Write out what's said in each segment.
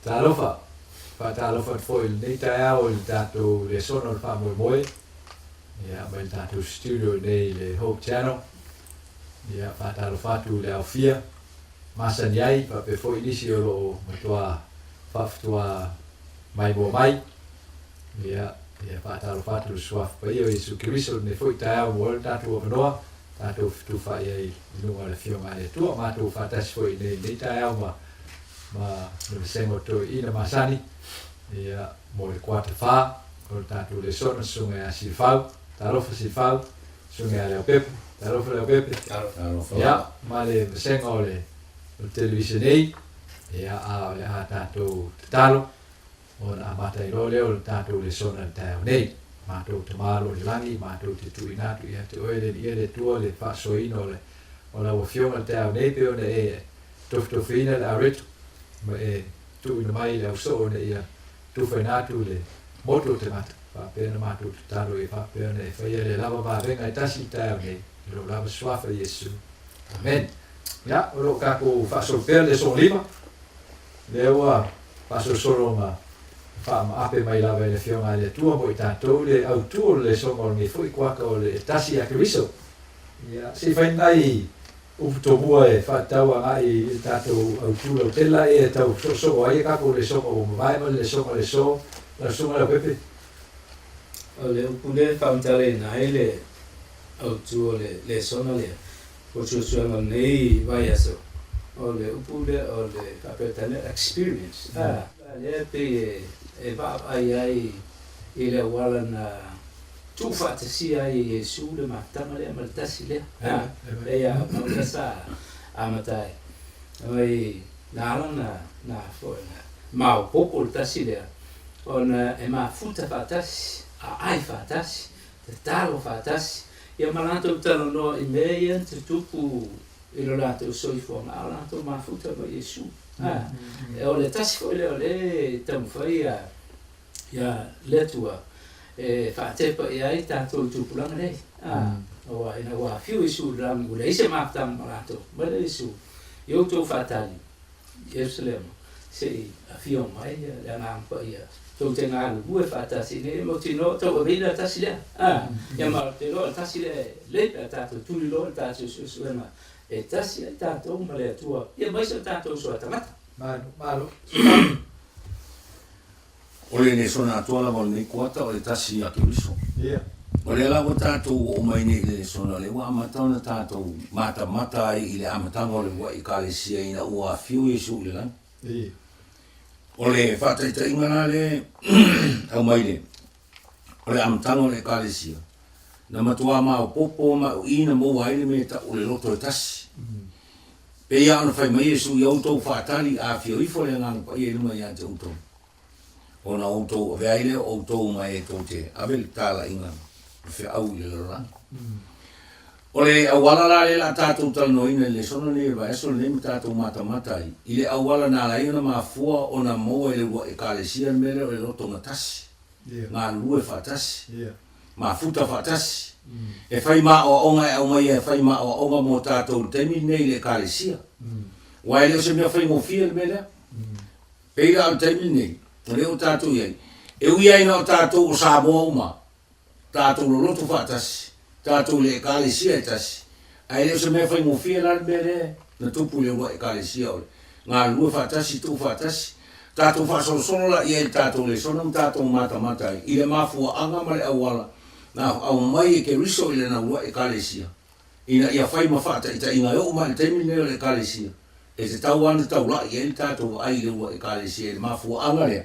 Talofa. Talofa foi nei tae o il tato le sono il famo moi. Ia ma il tato studio nei le Hope Channel. Ia talofa tu le aufia. Masa niai pa pe foi nisi o lo matua faftua mai mo mai. Ia talofa tu suaf pa io Jesu Cristo ne foi tae o mo tato o noa. Tato tu fa ia lunga le fio mai tu ma tu fa tas foi nei tae o ma le sengo to ina masani ia mo le quarta fa o tatu le sona sunga a silfau tarofa silfau sunga le pepe tarofa le pepe ia ma le sengo le televisione ia a tatu talo o na mata i role o tatu le sona tau nei ma tu tamaro le langi ma tu te tuinatu ia te oele ia le tua le fa soino le o la fiona tau nei pe ona e tofina la rit ma e tu ina mai le so ne ia tu fai natu le moto te mata pa pena matu taro e pa pena e fai le lava va venga e tasi tau ne lo lava swafa Yesu amen ya o lo kako fa so per le so lima le wa fa so solo ma fa ma ape mai lava le fiona le tua mo tato le auto le so mo mi foi qua ko le tasi a Cristo ya si fai nai o tomua e whātaua ngai i tātou au tūla o tela e tau so ai kako le songa o mawaima le songa le so la songa la pepe o le upule whautare na ele au tūo le sona le o tūsuanga nei vai aso o le upule o le whapetane experience le pe e va ai i le wala na tu fantasia e Yesu le matama le maltasi le e a maltasa amatai ai na foi ma popo tasi le ona e ma futa fatasi ai fatasi te talo fatasi ia malato talo no i meia te tupu i lo lato soi fo ma lato ma futa ma Yesu e o le tasi foi le tamu fai ia le tua e whaatepa e ai tātou tūpulanga nei. O ina wā whiu isu rangu le ise mātama marato. Mara isu, i o tō whātali, Jerusalem, se a whio mai, le anampa ia. Tō te ngāru bue whātasi, ne mo tino tō wawina tasi lea. Ia mara te roa tasi lea, lepa tātou tūri roa tātou susuema. E tasi ai tātou ma lea tua. Ia maisa tātou sua tamata. Maro. O le ne sona atuala mo nei kuata o le tasi a Kiriso. Ia. O le lago tātou o mai nei le sona le wa amatana tātou mata ai i le amatanga o le wa i kālesia ina ua whiu Jesu le lan. Ia. O le whataita ingana le au mai le. O le amatanga o le kālesia. Na matua ma o popo ma o ina mo waile me ta o le loto e tasi. Pe ia ana whai mai Jesu i autou whatali a whiu ifo le ngang pa i e luma i ante autou. Ona auto veile auto mai tote avel tala inga fe au le la ole awala la tatu tal no ina le sono le va eso le tatu mata ile awala na la ina ma fua ona mo ele e kalesia mele le loto ngatasi ma lue fatasi ma futa fatasi e fai ma o onga e mai e fai ma o onga mo tatu temi nei le kalesia wa ele se me fai mo fiel mele peira al temi nei leo tātou iai. E ui ai nao tātou o Samoa uma. Tātou lo loto whātasi. Tātou le e kālesia e tasi. Ai leo se mea whai ngofia lan mere na tupu leo wa e kālesia ole. Ngā lua whātasi, tu whātasi. Tātou whāsolo la iai tātou le sonam tātou mata ai. I le mafua anga ma le awala. Nā au mai e ke riso i le na ua e kālesia. Ina ia whai ma whāta ita inga e o ma le teimi leo le kālesia. E te tau anu tau la iai tātou ai le ua e kālesia. Le mafua anga lea.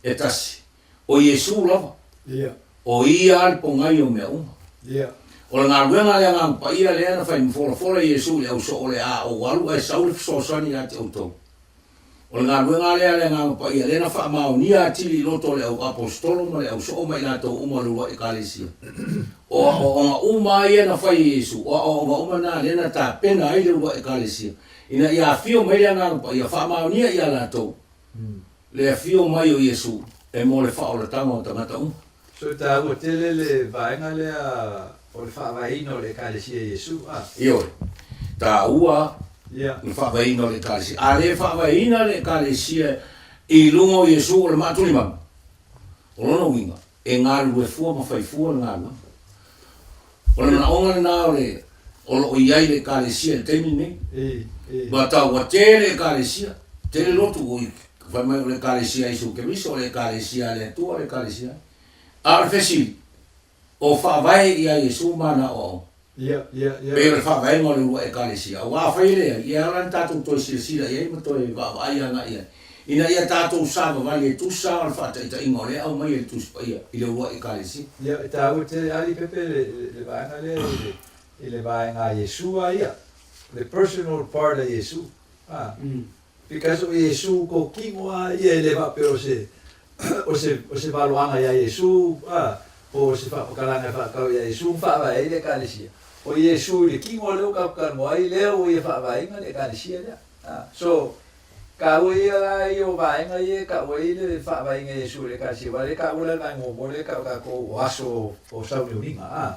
E tasi. O Yesu lava. Ia. O ia ali po ngai o mea uma. Ia. O le ngā ruenga lea ngā pa ia lea na whai mfola Yesu le au so o le a o walu ai saule fisosani a te autou. O le ngā ruenga lea ngā pa ia lea na wha mao nia atili loto le au apostolo ma le au so o mai nā tau uma lua e kālesia. O ngā uma ia na whai Yesu. O ngā uma nā lea na tā pena ai lua e kālesia. Ina ia fio mai lea ngā pa ia wha mao nia ia nā tau. Le fio mai o Yesu e mo le wha o le tanga o tangata uma. So ta ua tele le vaenga le o le whaavaina o le kālesia Yesu. Io, ta ua Ia. le whaavaina o le kālesia. A le whaavaina le kālesia I lunga o Yesu o le matuli mama. O lona winga. E ngā lue fua ma fai fua ngā lua. O le mana onga le nā o lo iai le kālesia le teimi nei. Ba tau wa tere kālesia. Tere lotu o i fai mai o le kālesia isu ke miso o le kālesia le tua le kālesia. A le fesi o whaavai ia Yesu mana o. Pe le whaavai ngā le ua e kālesia. O wā whai lea, ia ran tātou toi sila iai ma toi whaavai anga ia. Ina ia tātou sāma wali e tusa al whata i ta ingo le au mai e tusa pa ia i le ua i kālesia. Ia, tā ua te ali pepe le vaenga le vaenga Yesu a ia. The personal part of Yesu. Because o Yesu ko kingo a ia e le vape o se valoanga ia Yesu. O se whapakalanga whakau ia Yesu whaava e le kālesia. O Yesu le kingo leo kapkano ai leo o ia whaava inga le kālesia lea. So, ka ua ia i o vaenga ia, ka ua i le whaava inga Yesu le kālesia. Wale ka ua le ngai ngō le ka ko aso o sauni uninga.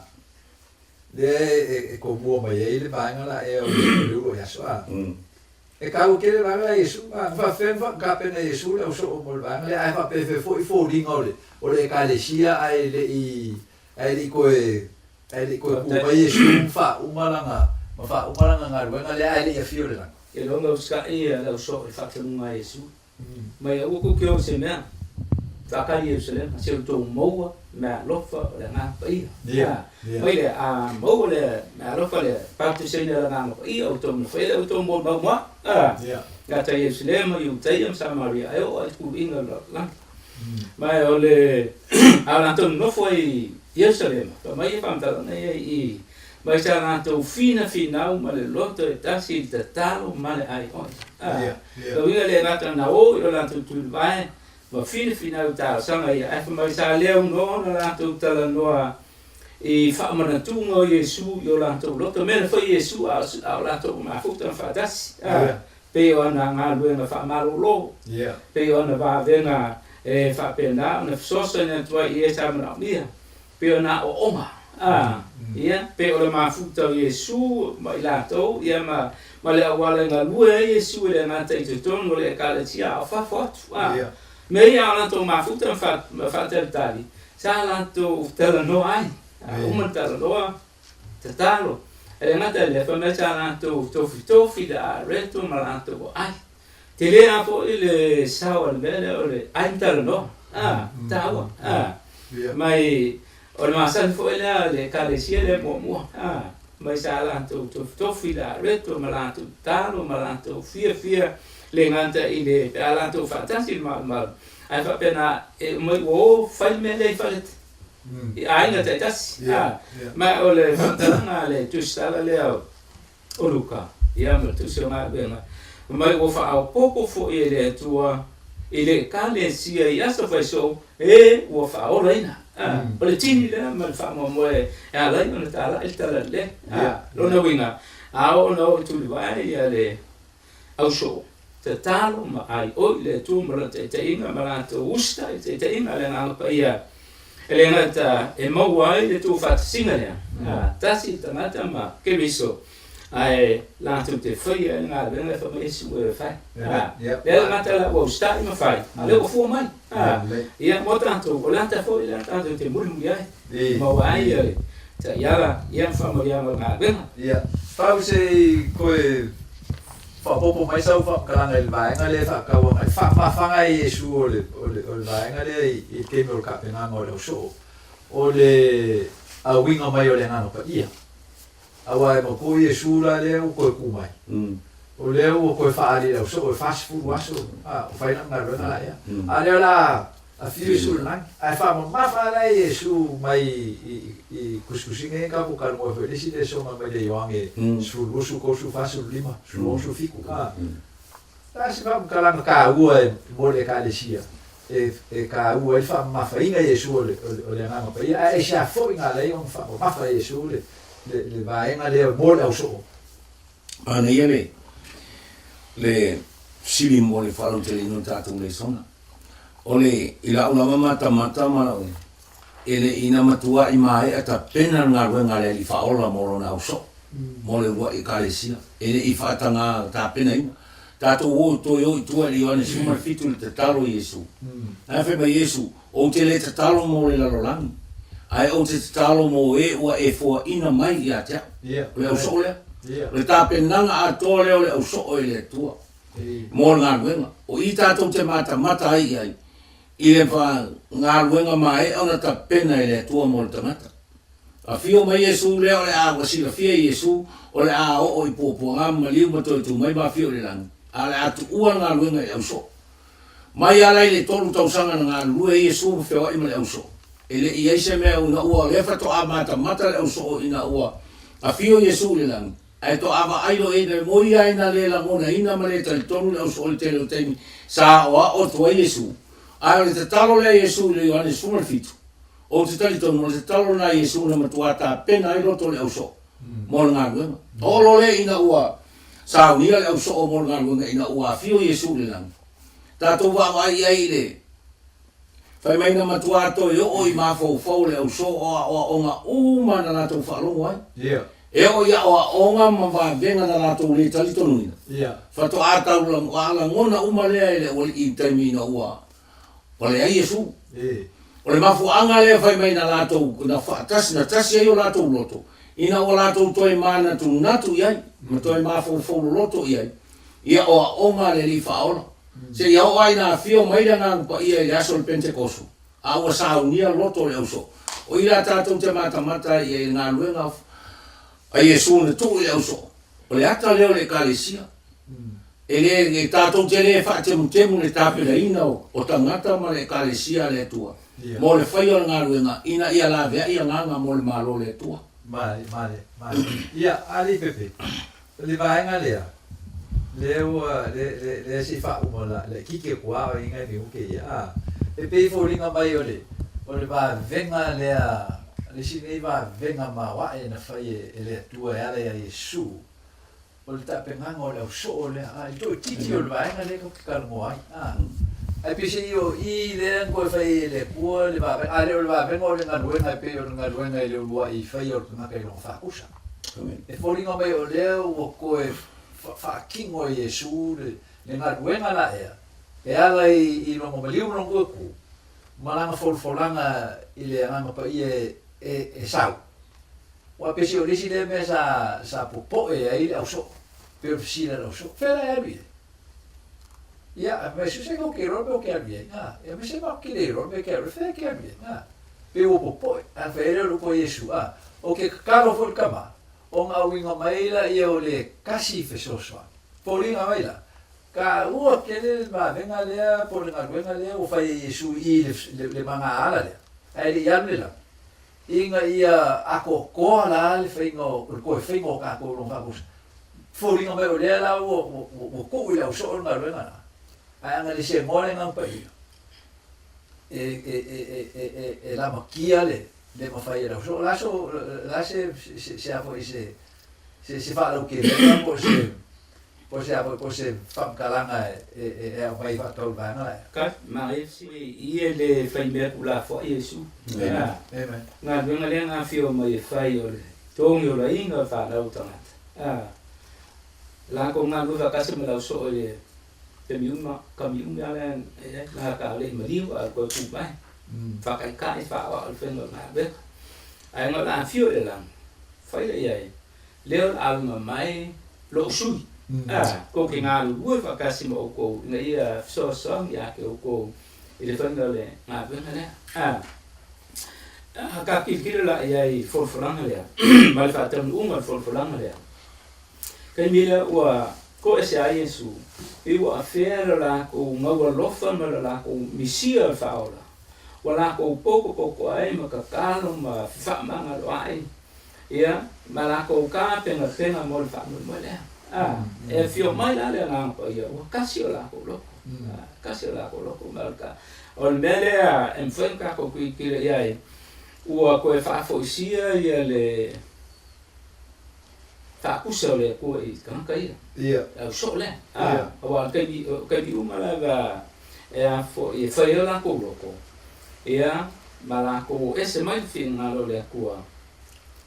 Le ko mua mai e le vaenga la e o le ulo yaso. E ka ua ke le vaenga Yesu. Whawhenwa ka pena Yesu le o so o mo le vaenga le ai whapewe fo i fo ringa o le. O le kālesia ai le i koe kupa Yesu wha umalanga. Ma wha umalanga ngā ruenga le ai le ia fio le langa. E longa uska ia le uso e whatanunga Yesu. Mai au ko kio se mea. Whaka Jerusalem, se o tō maua mea lofa o le ngā paia. Mai le a maua le mea lofa le pātusene le ngā paia o tō mwhele o tō mō maua. Gata Jerusalem i utaiam Samaria ai o ai ku inga lang. Mai o le a lantou nofo i Jerusalem. Pa mai e pamtala nei i mai sa lantou fina finau ma le loto e tasi i te talo ma le ai oi. Ka winga le ngata na o i o lantou tulvae ma fina finau tala sanga i ai mai sa leo no na lantou tala noa i whaamanatunga o Yesu i o lantou loto. Mena whai Yesu a lantou ma futa whaatasi. Pe o ana ngā luenga whaamarolo. Pe o ana wāwenga e whapena, na whososa na tua i e tamana mia. Pe o na o oma. Pe o le mafuta o Yesu, ma i lātou, ia ma le awale ngā lue e Yesu e le ngata i te tonu o le kalatia o whafotu. Me ia o lātou mafuta ma whateritari. Sa lātou tala no ai. Uma tala noa, te talo. E le ngata le whamea sa lātou tofi da reto ma lātou o ai. Te lea po i le sawa le mele o le aimtala no. Tawa. Mai o le masani fo i lea le kālesia le mua. Mai sa lantou tofi da reto ma lantou talo ma lantou fia le nganta i le a lantou whaatasi mal. Ai whapena mai o whai mele i whalet. I ainga te tasi. Mai o le whatalanga le tustala lea o luka. Ia ma tusi o ngā benga. Mai o whaau popo fo i le tua i le kālesia i asa whai so e o whaau reina. O le tini lea ma le whaamo moe e a lai o le tala il tala le. Lona winga. A o na o tuliwai i a le au so. Te talo ma ai o i le tua mara te inga ma rātou usta i te inga le ngā pa ia. E le ngata e maua ai le tua whatasinga lea. Tasi tangata ma ke miso. Ai lantou te whaia e ngā renga wha mai esu e whai. Lea ngata la wau stai ma whai. Lea o fua mai. Ia mo tantou, o lanta fo i lea tantou te murimu ai. Maua ai e ta iara, ia whama iama ngā renga. Ia, whau se koe whapopo mai sau whakaranga i le vaenga le whakawanga. Whawhanga i Yesu o le vaenga le i teme o le kapenanga o le oso. O le awinga mai o le ngano pa ia. Awa e mako Yesu la leo koe kumai. O leo o koe whaari leo so o fast food waso. O whaina ngā rona la ia. A leo la a fiu Yesu lang. A wha mawha la Yesu mai i kuskusinga e kapu karo mo e whelesi le songa mai le yoange. Sulu usu kosu fasu lima. Sulu usu fiku. Ta si wha mkalanga ka ua e mo le ka lesia. E ka ua e wha mawha inga Yesu o le ngama pa ia. E sia fo inga lei on wha mawha Yesu le vaenga le mole au so. Ana ia le sili mo le whalau te lino tātou le sona. O le ila una mata ma e le ina matua i mai ata pena ngā ruenga le li whaola moro na au so. Mo le ua i kālesia. E le i whaatanga tā pena ima. Tātou o toi o i tua li ane suma fitu le te talo Yesu. Ai whema Yesu, o te le te talo mo le lalolangi. Ai o te talo mo e ua e fua ina mai i a tea. O le au so lea. Le tāpenanga a toa leo le au so o le tua. Mo ngā ruenga. O i tātou te mata ai ai. I le wha ngā ruenga mai au na ta pena i le tua mo le tamata. A fio mai Yesu leo le a wasila fia Yesu o le a o i popo ngā maliu matoi tu mai ma fio le langi. A le atu ua ngā ruenga i au so. Mai alai le tolu tausanga na ngā rue Yesu whio i ma le au so. E le i eise mea una ua lefa to a mata le au so ina ua. A fio Yesu le langi. Ai to ava ailo e ne moi ai na le langona ina ma le tali tolu le au so le tele o teimi. Sa o tua Yesu. Ai le te talo le Yesu le Ioane Suma fitu. O te tali tonu le te talo na Yesu na matuata pena i roto le au so. Mo le ngā ruenga. Olo le ina ua. Sa unia le au so o mo le ngā ruenga ina ua fio Yesu le langi. Tātou wa ai le. Whai mai na matuato i o i mafau le au so o ngā uma na nātou whaalongo ai. E o ia o ngā mawa venga na nātou le tali tonu ina. Whato ātau la ngona uma lea i le o i taimi ina ua. O le ai Yesu. O le mafuanga lea whai mai na nātou na tasi ai o nātou loto. Ina o nātou toi mana tu natu iai. Ma toi mafau loto iai. Ia o ngā le li whaola. Se ia o ai na fio maira ngā pa ia i aso le Pentekosu. A ua saunia loto le auso. O ira tātou te mata ia i ngā luenga a Yesu na tu le auso. O le ata leo le kalesia. E le tātou te le whaatemu le tāpira ina o tangata ma le kalesia le tua. Mo le whaia ngā luenga ina ia la vea ia nganga mo le malo le tua. Male. Ia, ali pepe. Le vaenga lea. Le si fa umola le kike kua o inga ni uke ia. E pei fōringa mai o le va venga lea le si nei va venga ma wa e na fai e le tua e ale a Yesu. O le tapenganga o le au so o le a i to titi o le vaenga le ko kalmo ai. Ai pese io i le ko fai le kua le va ale o le va venga o le ngaruenga pe o le ngaruenga le lua i fai o le ngaka i lo fa kusa. E fōringa mai o le o ko e whaakingo i Yesu le ngā ruenga la ea. E ala i rongo maliu rongo ku. Malanga folfolanga i le anga pa i e sau. Wa pesi o lisi le me sa popo e ai le au so. Pe o fisi le au so. Fera e alui. Ia, me su se kau ke ron me o ke alui. Ia, me se ma ki le ron me ke alui. Fera ke alui. Pe o popo e. A fere lo po Yesu. O ke karo fol kama. O ngā winga maila i o le kasi whesoswa. Pōringa maila. Ka ua kele ma venga lea, po le ngā ruenga lea, o whai Yesu i le manga ala lea. Ai le ianu la. Inga ia ako koa la le whainga o koe whainga o kako o whakus. Pōringa mai o lea la o kou i lau so o ngā ruenga na. Ai anga le se mole ngā pai. E la makia le. Le mafai era so la se apo se fa lo que por se fam kalanga e mai fa tol bana Ka mai si i le fai me la fo Yesu. Amen. Nga venga le nga fio mai fai o le tong yo la inga fa la utanga. La ko nga lu va ka se me la so le te miuma ale la ka le maliu a ko tu bai. Whakaikai whaoa al whenua ngā weka. Ai ngā la whio e lang. Whaile iai. Leo alunga mai lo sui. Ko ki ngā lua whakasi ma o kou. Nga ia whisosong ia ke o kou. I le whenua le ngā weka lea. Ka kikira la iai wholwholanga lea. Ma le whaatamu unga wholwholanga lea. Kai mira ua ko e se a Yesu. I ua awhera la kou ngaua lofa ma la kou misia whaola. Wala ko poko ai makakalo ma whamanga lo ai. Ia, ma la ko ka penga mo le whamu mo lea. E fio mai la lea ngā pa ia, wa kasi o la ko loko. Kasi o la ko loko malka. O le melea, em whenka ko kui kira iai, ua koe whaafoisia ia le whaakusa o le kua i kanka ia. Ia. Au so lea. Awa, kai umala ga e a fo i whaia la ko loko. Ia, ma la ko ese mai whingalo le kua.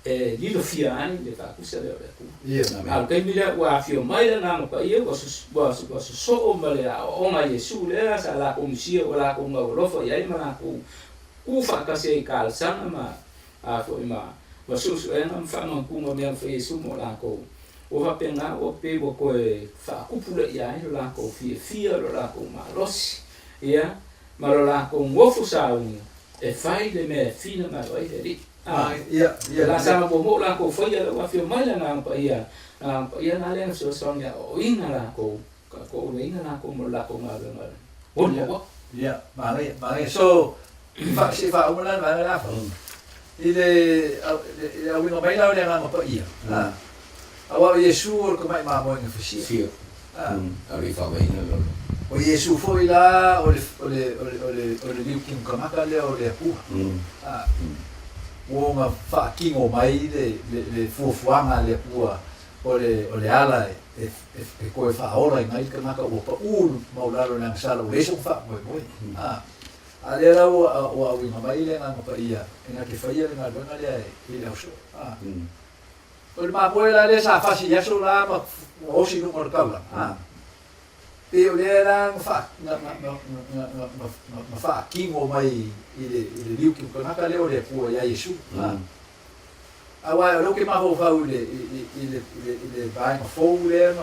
lilo fia ani le fa kusa le ku Ia. al kai mila wa fio mai le na pa ia wa so o male o ma Yesu le sa la ko msia o la ko ngalo fo ia ma ku fa ka se kal sang ma a fo ma wa su e na fa ma ku ma me fa Yesu mo la ko o va penga o pe bo ko fa ku pula ia lo la ko fia lo la ko ma los ia ma lo la ko ngofu sa e fai le me fina ma o e Ia. la sama bomo la ko foi la wa fio mai na pa ia na le so so ya o ina la ko ina la ko mo la ko ma ma o mo Ia. Mai so fa umana mai la fa. Ile winga mai la le ngam pa ia. Awa Yesu ko mai ma mo ngafisi. Fio. Ari fa mai na lo. O Yesu foi lá, o liuking kamaka le o le pu. O nga whaakingo mai le fuafuanga le pua o le ala e koe whaora i ngai kamaka o pa ulu maularo nang sala o leso wha moe moe. A le rau o a winga mai le ngā pa ia, e ngā ke whaia le ngā luenga le i le oso. O le mapoe la le sa whasi yaso la ma osi nungo le kaula. Pe o le rang whaakingo mai i le liuki kamaka leo le pua ia Yesu. Awa o loke maho whau i le vaenga fōu le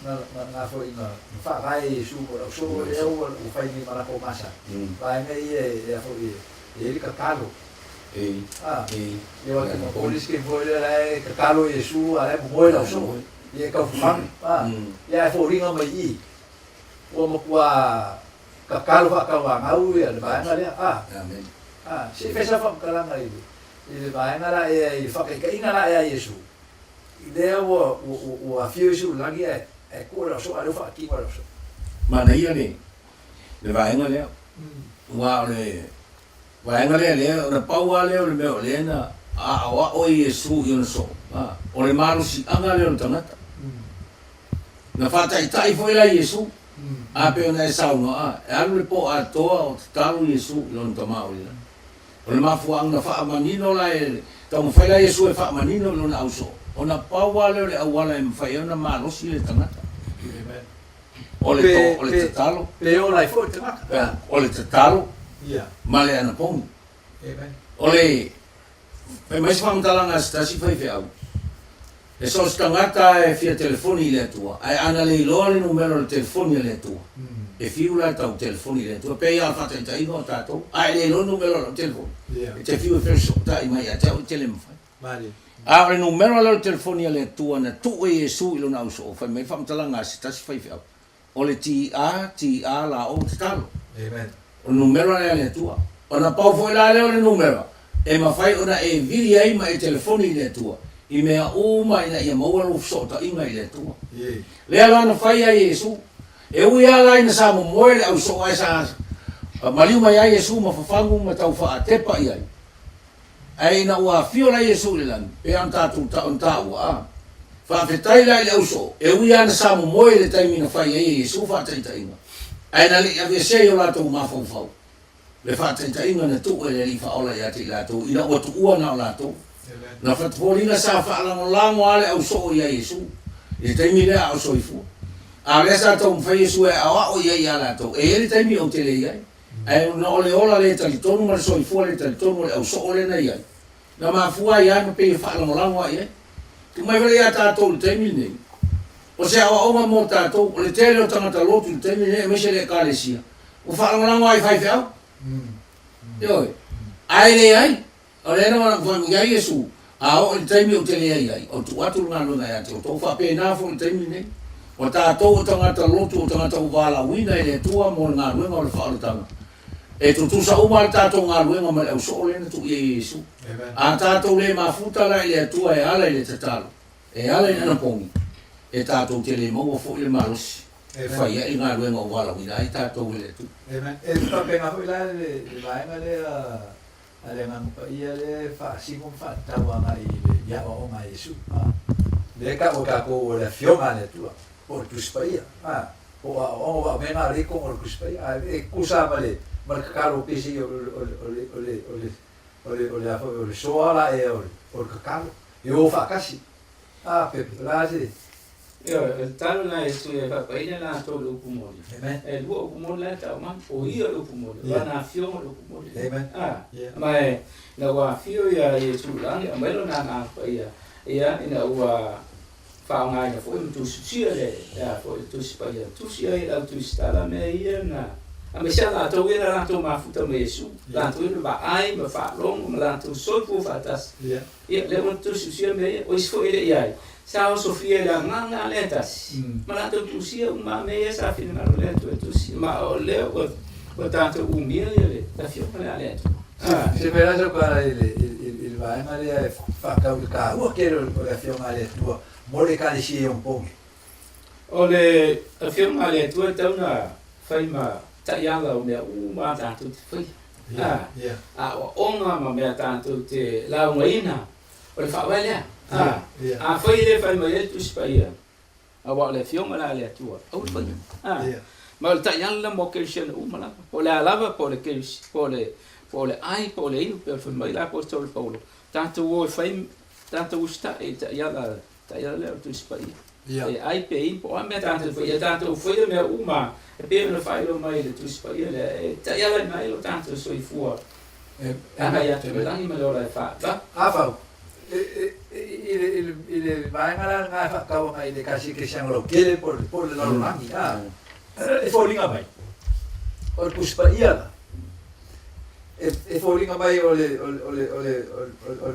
ngā fo i ngā whaakai Yesu o rau so leo o whai ni marako masa. Vaenga i e fo i eri kakalo. Leo ake ma polis ke fo i le rai kakalo Yesu a le moe rau so. I e kau whang. Ia e fo ringa mai i. O makua kakalo whakawanga au ia le vaenga lea. Amen. Si fesa whakaranga i le vaenga la e whakaikainga la e a Yesu. I lea o a whio Yesu langi e kua rau so, a reu whakima rau so. Mana ia le vaenga lea. Wa le vaenga lea o na paua lea o le meo lea na a awa o Yesu i ona so. O le marusi anga lea o tangata. Na whataitai fo ila Yesu. A pe ona e saunga e alu le po a toa o te talu Yesu i lona tamao lina. O le mafuanga whaamanino la e tau mwhaila Yesu e whaamanino lona auso. O na paua leo le awala e mwhai ona marosi le tangata. O le te talo. Pe o lai fo te maka. O le te talo. Ia. Ma le ana pongi. Amen. O le pe mais whamtalanga stasi whai au. E so stangata e fia telefoni le tua. Ai ana le iloa le numero le telefoni le tua. E fiu la tau telefoni le tua. Pe ia whata i taino tātou. Ai le iloa numero le telefoni. E te fiu e feso ta i mai a te au tele mwhai. Mari. A le numero le telefoni le tua na tu e Yesu ilo na uso. Whai mai whamtalanga si tasi whai au. O le ti a la o te talo. Amen. O numero le tua. O na pau foi la leo le numero. E ma fai ona e viri ai ma e telefoni le tua. I mea uma ina ia maua lo sota inga i le tua. Lea lana whai a Yesu. E ui ala ina sa mo moe le au so ai sa maliu mai a Yesu ma whawhangu ma tau wha a tepa i ai. E ina ua fio la Yesu le lani. Pe an tātou ta on tāua a. Whawhetai lai le au so. E ui ana sa mo moe le taimina whai a Yesu whataita inga. E na le ave se o lātou mawhauwhau. Le whataita inga na tu e le li whaola i ati lātou. Ina ua tu ua na o lātou. Na whatpolina sa whaalangolango ale au so i a Yesu. E taimi lea au soifu. A lea sa tau mwhai Yesu e awa o ia i a lātou. E ele taimi au tele i ai. E na ole ola le talitonu ma le soifua le talitonu le au so ole na i ai. Na mafua i ai ma pe whaalangolango i ai. Tu mai vale a tātou le taimi nei. O se awa oma mo tātou. O le tele o tangata lotu le taimi nei e mese le kālesia. O whaalangolango ai whai whiau. Ioi. Ai le ai. O le ena wana kwa mga Yesu, a o le taimi o tele ai ai, o tu atu ngā luna ia te o tau whape nāfo le taimi nei. O tātou o tangata lotu o tangata o wala wina i le tua mo ngā luenga o le whaalatanga. E tu tusa uma le tātou ngā luenga ma le au so le na tu i Yesu. A tātou le mafuta la i le tua e ala i le tatalo. E ala i nana pongi. E tātou tele maua fo i le marosi. Whai i ngā luenga o wala wina i tātou i le tu. Amen. E whape ngā hui la le vaenga le ale ngang pa ia le fa simon fa tawanga i le ia o nga Yesu le ka o le fionga le tua o tu spaia o mena le ko o tu spaia e kusa male mal karo pesi o le ole soala e ole kakalo e o whakasi pepe la se talo na e tu e papaina na to lo kumoli e luo kumoli la ta ma o ia lo kumoli na fio lo kumoli mai na wa fio ya e tu la ni amelo na pa ia ina wa fa nga na fo tu sia le ya fo tu pa ia tu sia e tu sta me ia na a sia la to ia la to ma futa me su la to ba ai ma fa long la to so fu fatas ia le mo tu sia me o isfo ile ia sao Sofia la nganga letas malato tu sia uma meia sa fina no leto tu sia ma o le o tanto umia le ta fio para leto se verás para il vai male fa ca o che la fio male tu mole ca sia un po o le a fio male tu ta una fai ma ta yanga o le uma tanto fai o onga ma me tanto te la uina o le fa vale foi le fai mai tu spaia wa le fioma la le tua o foi ma ta yan la mo ke shen u mala po le alava po le ke po le ai po le inu per mai la po sto paulo tanto o fai tanto usta e ta ya le tu spaia e ai pe in po me tanto foi me uma e pe le fai lo mai le tu spaia le ta ya le mai lo tanto so i fu ya te la ni me lo la fa fa il vai ngala nga fa ka wa ile kasi ke siang lo kele por le lo mangi e folinga mai o puspa ia e folinga mai o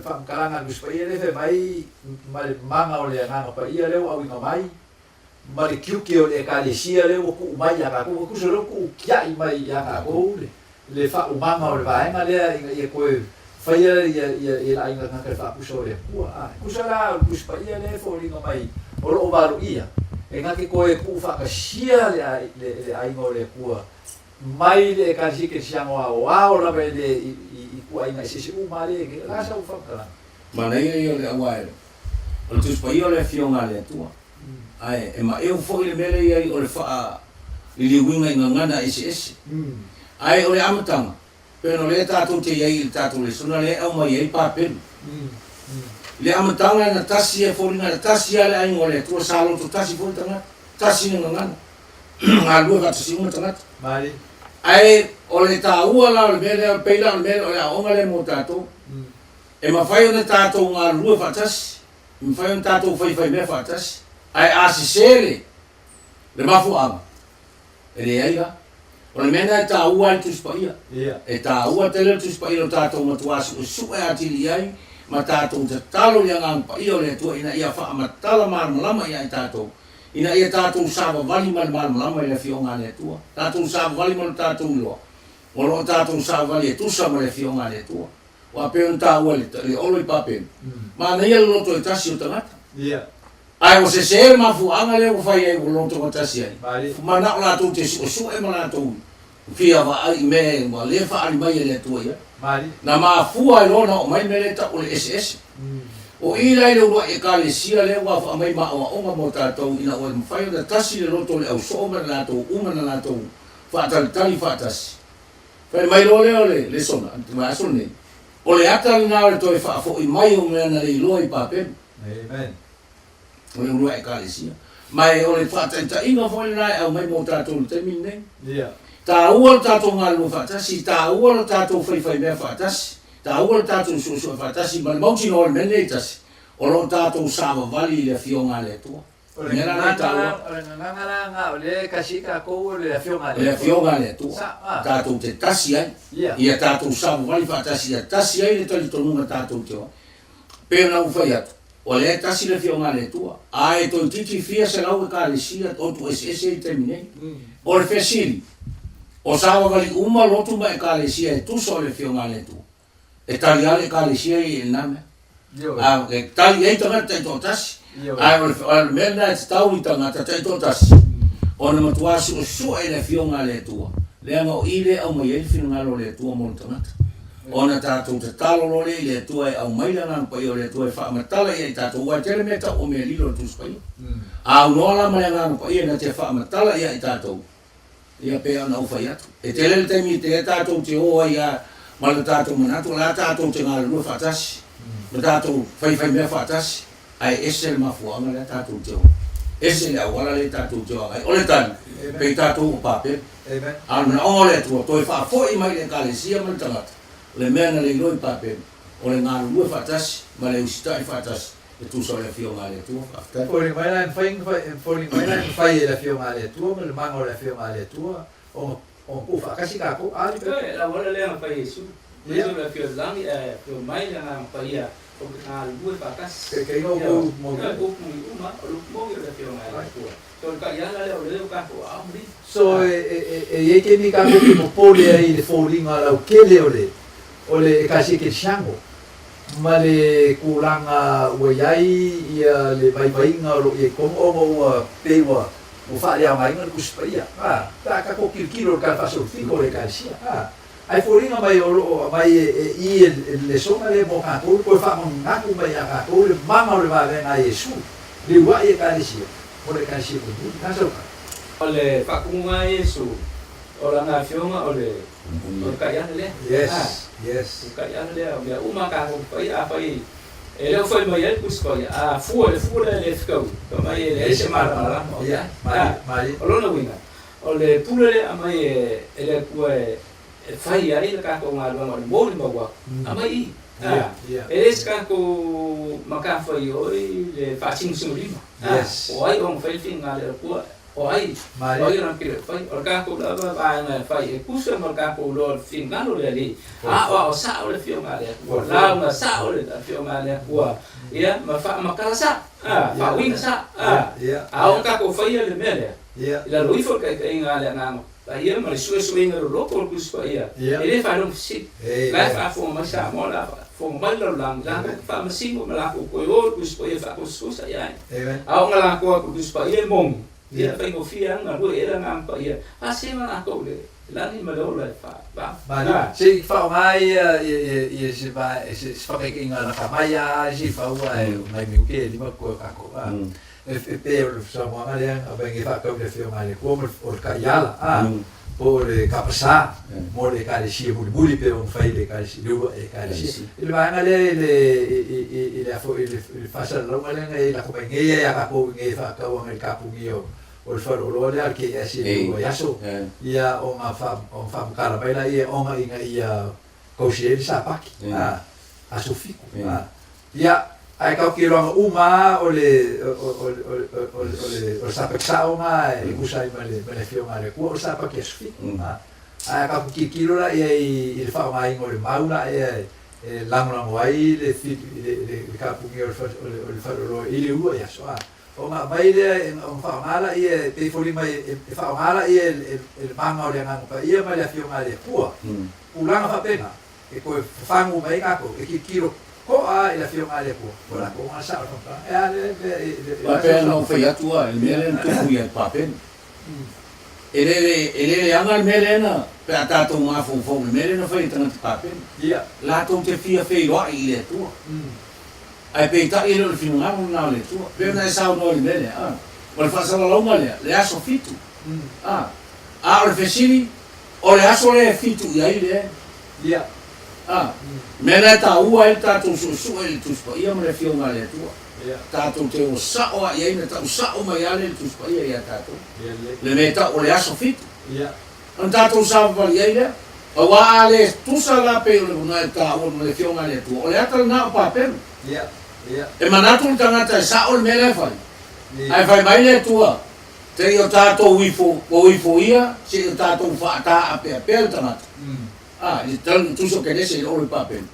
fa kalanga puspa ia le fe mai mal manga o le nga pa ia le o inga mai mal kiuki o le kalisia le o ku mai ya ka ku so lo ku kia i mai ya ka ko le fa o manga o le vai ngale e ko faia ia ainga ka fa puso le kusala puspa ia le folinga mai o lo varu ia e nga ke koe ku fa ka sia le ainga le kua mai le ka si ke siang wa la be le i ku ainga si male ke la sa u fa ka mana ia le awai o tu spa ia le fionga le tua ai e ma eu fo le mele ia o le fa li winga ngana ss ai o le amatanga pero le tatu te ia tatu le sona le au mai pa pen le amatanga na tasi e foringa tasi ale ai ngole tu salo tu tasi fo tanga tasi ngana alu ka tasi tanga mali ai o le ta ua la le mele peila le mele o ngale mo tatu e ma fai ona tatu nga lu fa tasi mi fai on tatu fai me fa tasi ai asisele le mafu ama ele ai ga o le mena ta ua tu spaia e ta ua tele tu spaia tatu matuasi o su e atili ai ma tatu te talo yang ang pa iyo le tu ina ia fa amatala mar lama ia tatu ina ia tatu saba vali mar lama le fionga le tu tatu saba vali mar tatu lo o lo tatu saba vali tu saba le fionga le tu wa pe un ta ua le olo papen ma na ia lo to tasi o tangata ai o se ma fu anga le o fai o lo to tasi ai ma na la tu te su e ma la tu fia va ai me ma le fa ali mai le tu ia mali na ma fu ai lo na o mai me le ta o le ss o ila ile o e ka le sia le wa fa mai ma o nga mo ta to ina o fai da tasi le lo to le au so ma la to uma na la to fa tal tali fa tasi fa mai lo le sona ma so ne o le ata na le to fa fo i mai o me na le lo i pa pen amen o le lo e ka le sia mai o le fa ta inga fo le na au mai mo ta to te mine ta ua tatou ngalu fatasi ta ua tatou fai mea fatasi ta ua tatou so fatasi ma mauti no le mene tasi o lo tatou sama vali le fionga le tua o le nganga o le kasika ko le fionga le tua tatou te tasi ai ia tatou sama vali fatasi ia tasi ai le tali tonunga tatou te pena u fai atu o le tasi le fionga le tua ai to titi fia se lau ka le sia o tu ss termine o le fesili o sawa vali uma lotu ma e kalesia e tuso le fionga le tu e tali ale kalesia e name e tali e tanga te totasi o mena e tau i tanga te totasi o na matuasi o su e le fionga le tua le anga o ile au mai e fionga lo le tua mon tangata o na tatou te talo lo le tua e au mai lana pa i o le tua e wha amatala i e tatou ua tele meta o mea lilo tu spai au noala mai lana pa i e na te wha amatala i e tatou ia pe ana ufa ia e te lele temi te tatou te oa ia ma le tātou manatu, la tātou te ngā lua whātasi, le tātou whai mea whātasi, ai ese le mafuanga le tātou te o. Ese le awala le tātou te o, ai ole tani, pei tātou o pāpe. Anu na o le tua, toi whaafoi mai le kālesia ma le tangata, le mea na le iloi pāpe, o le ngā lua whātasi, ma le usitai whātasi, le tūsa o le fio ngā le tua whātasi. Fori mai lai whai le fio ngā le tua, ma le manga o le fio ngā le tua, o ku whakasi kā ku ali pe. La wala le ang whai Yesu. Yesu le fio langi, fio mai le ngā whai a, o ngā lua whakasi. Kei ngō ku mō. Kei ngō ku uma, o luk mō le fio ngā le tua. So ka yala le o leo ka ko amri. So e ke ni ka ko mo pole ai le foringa lau kele o le kasi ke shango. Ma le kulanga ua iai ia le baibainga o e komo ua pewa o whaare a mai ngana kuspaia. Tā ka ko kirkiro ka whaso fiko le kaisia. Ai foringa mai o mai i le sona le mo kātou koe whamang ngaku mai a kātou le manga o le wawenga Yesu. Le ua e kaisia. O le kaisia ko tu. Kāsau ka. O le whakunga Yesu. O la ngā fionga o le kaiana le. Yes. Yes. Kaiana le o mea uma ka ko pai a pai. E leo foi mai el kuspai a fua le fikau. Ka mai le se mara. Ya, mai. O lona winga. O le pulele a mai e le kua e fai ai le ka ko ngā luanga o le mōri maua. A mai i. E le ska ko maka fai oi le whātingu singurima. Yes. O ai o mwhaiwhi ngā le kua. O ai, o ai rang kire fai, o ka ko lava vai na fai e kusa ma ka ko lo fingalo le ali. O sa o le fio ngale. O la ma sa o le fio ngale ko. Ia ma fa ma kala sa. Fa wing sa. O ka ko fai le mele. Ila roi fo ka ngale ngamo. Ta ia ma le sue inga ro ko ku spa ia. Ele fa no si. La fa fo ma sa mo la. Fo ma lo lang lang fa ma si mo la ko o ku spa ia fa ko sa ia. O ngala ko ku spa ia mong. Ia fai ngo fia nga ru era nga pa ia. Se ma ko le. La ni ma lo le fa. Ba. Se fa mai e se va se fa ke nga na kamaya si fa wa mai mi ke di ma ko ka ko. E pe o sa mo nga le a ben e fa ko le fio mai ko mo o ka yala. Po le kapasa mo le ka le si buli pe o fai le ka si lu e ka si. Il va nga le a fo il fa sa lo nga le la ko ben e ya ka ko nge fa ka o nga ka pu gio. O le wharo le arke e si o yaso ia o ngā whamkara mai la ia o ngā inga ia kousi e sa paki a sofiku ia ai kau ki ronga uma o le sapeksa o ngā e kusai ma le fio ngā le kua o sapaki a sofiku ai kau ki kilo la ia i le whao ngā inga o le mauna ia e langolango ai le kapungi o le wharo i le ua yaso o nga mai le o whaongala i e pe foli mai e whaongala i e manga o le nganga pa ia mai le fio ngā le kua ulanga whapenga e koe whangu mai kako e ki kiro ko a i le fio ngā le kua o la ko ngā sao e a le Pāpena o whai atua e mele na tuku i a pāpena e le anga mele na pe a tātou ngā whongwhong mele na whai tangata pāpena lātou te fia whai roa i le tua ai pe ta ile le finu ngam na le tu pe na sa no le mele o le fa la longa le aso fitu o le fesini o le aso le fitu ia ile me na ta ua il ta tu su il tu spa ia me le fio ngale tu ta tu te o sa o ia ina ta sa o mai ale tu spa ia ta tu le me ta o le aso fitu on ta tu sa va ia ile o wa ale tu sa la pe o na ta o le fio ngale tu o le ata na pa pe e manatu tangata e sa o le mele fai. Ai fai mai le tua. Te i o tātou wifo ia, se i o tātou whaata ape ape le tangata. I talan tuso ke nese i o le papen.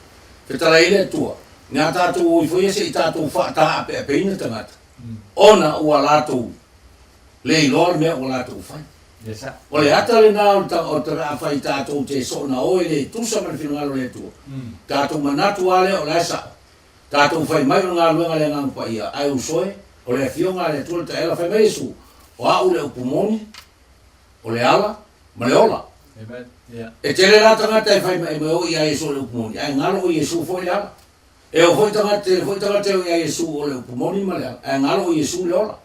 Te tala i le tua. Ngā tātou wifo ia se i tātou whaata ape ape ina tangata. Ona ua lātou. Le i lor mea ua lātou fai. O le ata le nā o te rā whai tātou te so na oe le tusa mani whingalo le tua. Tātou manatu ale o le sa. Tātou whai mai o ngā luenga le ngang pa ia ai usoe, o le fio ngā le tuala ta ela whai mai su, o au le upumoni, o le ala, ma le ola. E tele la tangata e whai mai o ia Yesu le upumoni, ai ngalo o Yesu fo le ala. E o hoi tangata o ia Yesu o le upumoni ma le ala, ai ngalo o Yesu le ola.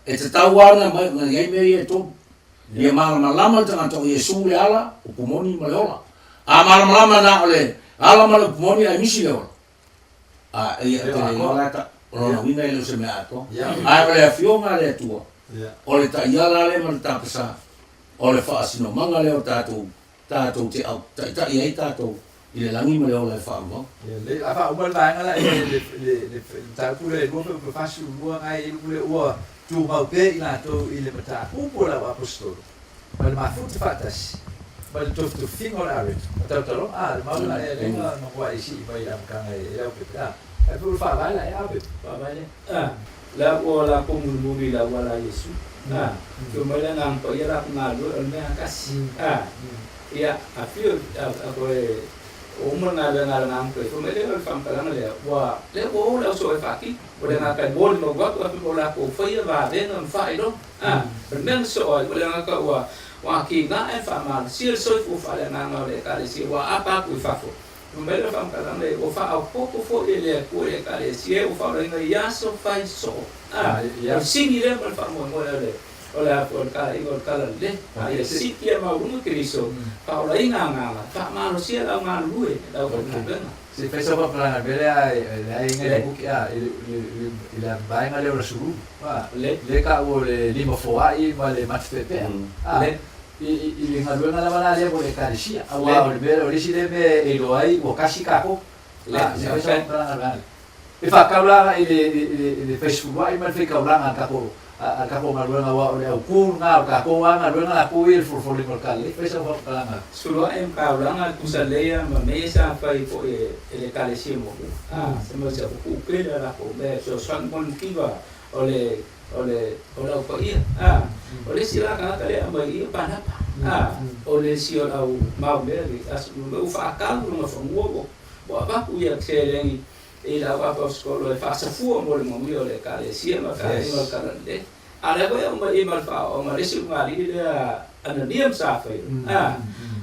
E te tau wana mai ngai mei e tō, ia malama lama tangata o Yesu le ala, upumoni ma le ola. Amalama na ole. Alamala pumoni ai misi leo. Ia te ola ta ona winga ile se me ato. Ai ole afionga le tua. Ole ta iala le man ta pesa. Ole fa asino manga leo tatu te au ta ia tatu ile langi mo leo le fa mo. Le fa o ba ngala le ta pule mo pe fasu mo ai pule o tu mau pe ina to ile mata upo la apostolo. Mal ma futa fatas. Mal to fingo la rit. Talo ma la le ma wa isi mai am kan ai le pe ta. Ai pu fa ba la ya pe. Fa ba le. La wala ko muri la wala Yesu. Kemudian nampak ia nak ngalu, orang kasih. Ia afir apa umur ngalu nampak. Kemudian orang faham kalau dia, wah, dia boleh usah fakir, boleh ngapain boleh nogat, tapi boleh aku faya badan dan faya dong. Benar soal boleh ngapain wah kita faham, sih soal faya ngalu kali sih wah apa aku faham. Kemudian faham kalau dia, wah aku faya dia kali sih, wah orang yang so faya so. Sini dia berfaham oleh kala le ai si kia mau no Cristo pa ola inga fa manusia la nganu e da ko ngana si pensa pa plana bele ai ngai buki ile bai ngale ora suru le ka o le limo foai ma le matfepe le ile ngalu ngala bana le bole karisia awa o bele ori si debe ilo ai o kasi kako le si pensa plana bale e fa kaula ile Facebook ai ma fe kaula kako kako maluanga wa ole ku nga kako wa maluanga ku il furfoli kali pesa wa kalanga sulu em kaulanga kusalea mamesa fai po ele kale simo semo sa ku pela la ko be so san kon kiwa ole ko ia ole sila kana kale amai pana ole si au mau be as u fa ka no fa ngo bo apa ku ya tselengi ila wa pa skolo e fa sa fu mo le mo le kale si ma ka le ala ko yung imal pa o marisip ngali dia ana diam sa fa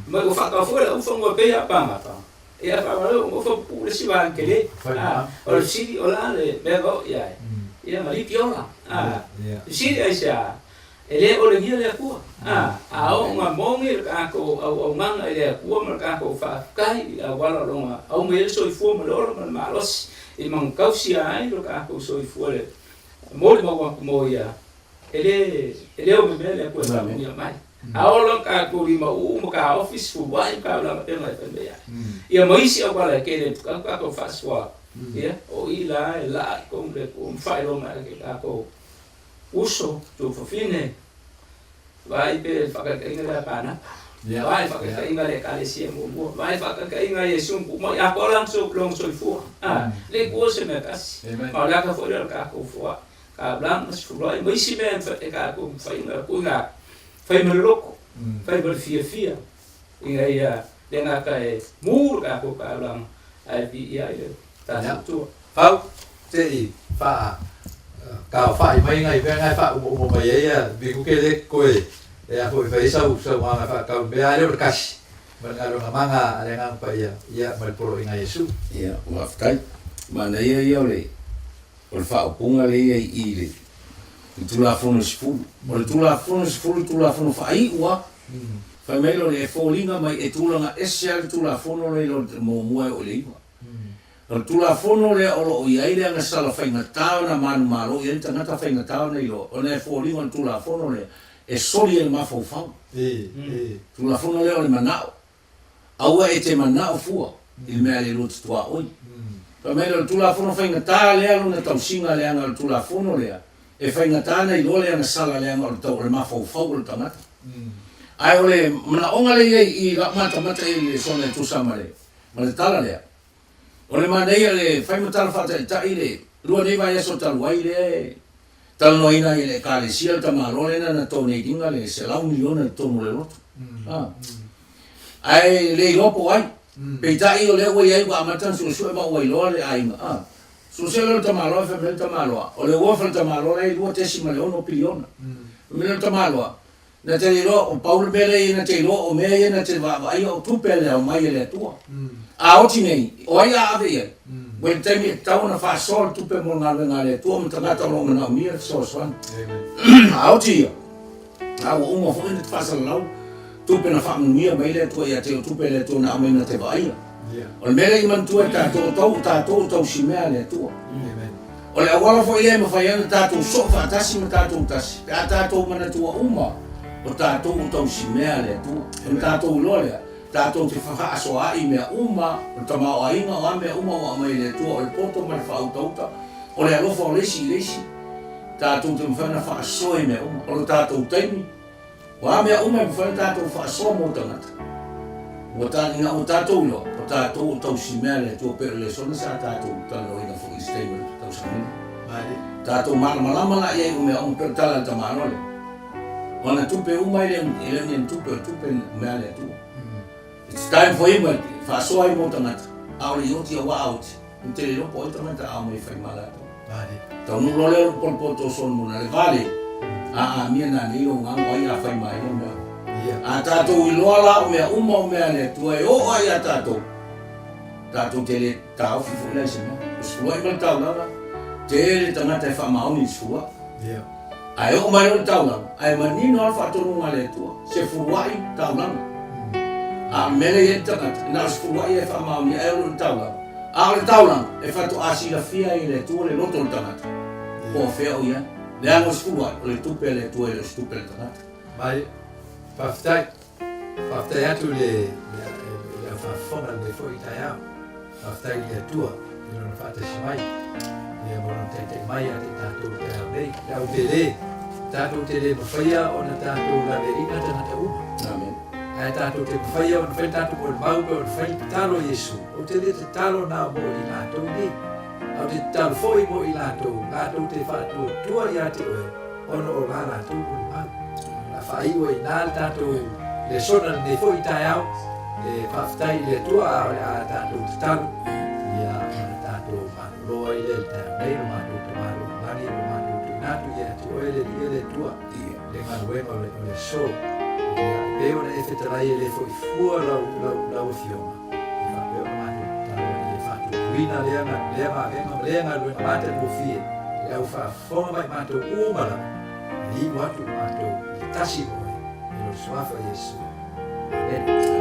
ma ko fa ka fu la u fa ngo pe ya pa ma pa ya pa ma lo fa pu le si ba kele o si o la le be go ya ma li piola si ai sa ele o le ngia le ku o ma mo ngi ka ko o mang ele ku ma ka ko fa kai wala lo ma o me so fu mo lo ma los i mang kau si ai lo ka ko so fu le mo le mo ya ele o me le ko ta mi mai lo ka ko ri ma ka office fu wa ka la te ngai pe ya mo isi o ka le ke le ka ko fa swa ya o ila ko fa lo ma ke ka ko uso tu fa fine vai pe fa ka inga pana vai fa ka inga le ka le si mo vai fa ka inga Yesu mo ya ko lang so fu le ko se me kas ma la ka fo le ka ko fu ka blang mas fu lo mo isi me fa ka ko fa inga ko nga fa me loko fa ber fia inga ya le nga ka mur ka ko ka blang ai bi ya ta tu Pau te fa ka fa mai ngai ve ngai fa mo mai ya bi ku ke de ko ya ko fa isa u sa wa fa ka be ale berkas berkalo manga ale ngang pa ya mal pro inga Yesu ya wa ftai mana ya le o fa o punga le i le tu la fono sfu o tu la fono fa i wa fa melo le folinga mai e tu la esel tu la fono le mo o le o tu la fono le o i ai le nga sala fa inga tau na manu malo i tanga ta fa inga tau nei lo o le folinga tu la fono le e soli el ma fo fa tu la fono le o le manao au e te manao fu il me ale lut tua oi pa melo tu la fono fa inga ta le alo na tau singa le anga tu la fono le e fa inga ta nei lo le nga sala le anga o tau le ma fo fa o tanga ai ole mana onga le i la mata le sone tu samale ma le tala le ole mana le fai mata fa ta ile lua nei vai so tal wai le tal no ina ile kale sia ta malole na to nei dinga le se la 1 milione to mo le lot ai le lopo ai pe ta io le wai ai wa mata su ma wai lo le ai su se lo ta malo fa me ta malo o le wo fa ta malo le 2 milione bilione me ta malo na te lo o Paul bele na te lo o me na te va ai o tu pele o mai le tua a o tinei o ai a ave when te mi ta una fa sol tu pe mo ngale tua mo tanga ta lo na mi so so a o ti a o mo fo ni fa sa lo tupe na whaamunia mai le tua ia te o tupe le tua na amena te vaia. O le mele i mantua tātou tau si mea le tua. O le awala fo ia ma whai ana tātou so whaatasi ma tātou tasi. Pea tātou mana tua uma o tātou tau si mea le tua. O tātou loa lea. Tātou te whakaaso ai mea uma, o tamao ainga o a mea uma o a mai le tua, o le poto ma le whautauta, o le alofa o lesi. Tātou te mwhana whaaso e mea uma, o le tātou taimi. O a mea uma e mwhana tātou whaaso mo tangata. O tāninga o tātou loa, o tātou tau si mea le tua pero le sona sa tātou talo ina fo i statement tau sa mina. Tātou malama la iei o mea uma pero tala ta manole. O na tupe uma ile ni tupe mea le tua. It's time for him fa so ai mo tangata. Au le yoti wa out. Inte le po tangata a mo fai mala. Vale. Tau no lo le por poto son mo na le vale. Mia na ni lo nga mo ia fai mai no. A tato i lo la o me uma o me le tu e o ai a tato. Tato te le tau fi fu le sema. Sua i tau la. Te le tangata fa ma oni sua. Ai o mai o tau la. Ai mani no fa to no le tu. Se fu wai tau la. A mele ye tangata na skua ye fa ma mi e o taula a o taula e fa to asi la fia i le tu le loto tangata o fe o ya le a skua o le tupe le tu le stupe le tangata mai faftai atu le fa fona le foi taia faftai le tua i non fate mai le mono te mai a te tatu te nei la o te le faya o na tatu la le ina tangata u amen. Ai tātou te whaia o whai tātou mo mau o whai talo Yesu. O te le te talo nā mo i lātou ni. Au te talo fōi mo i lātou. Lātou te whātua tua i a te oe. Ono o lā lātou mo i mau. La whaiwa i nā tātou le sona ne fōi tai au. Le whaftai le tua a tātou te talo. Ia ana tātou manu roa i le tau. Nei no mātou te maru ngani no mātou te nātu i a te oe le tua. Le nganu wema o le so. Peo na e whetarai e le fo i fua lau fiona. I wha peo na matu taro i e whatu kuina lea ma luenga mate no fie. Le au wha fonga mai matu umara. Ni watu matu i tasi moe. I lo swafa Yesu. Amen.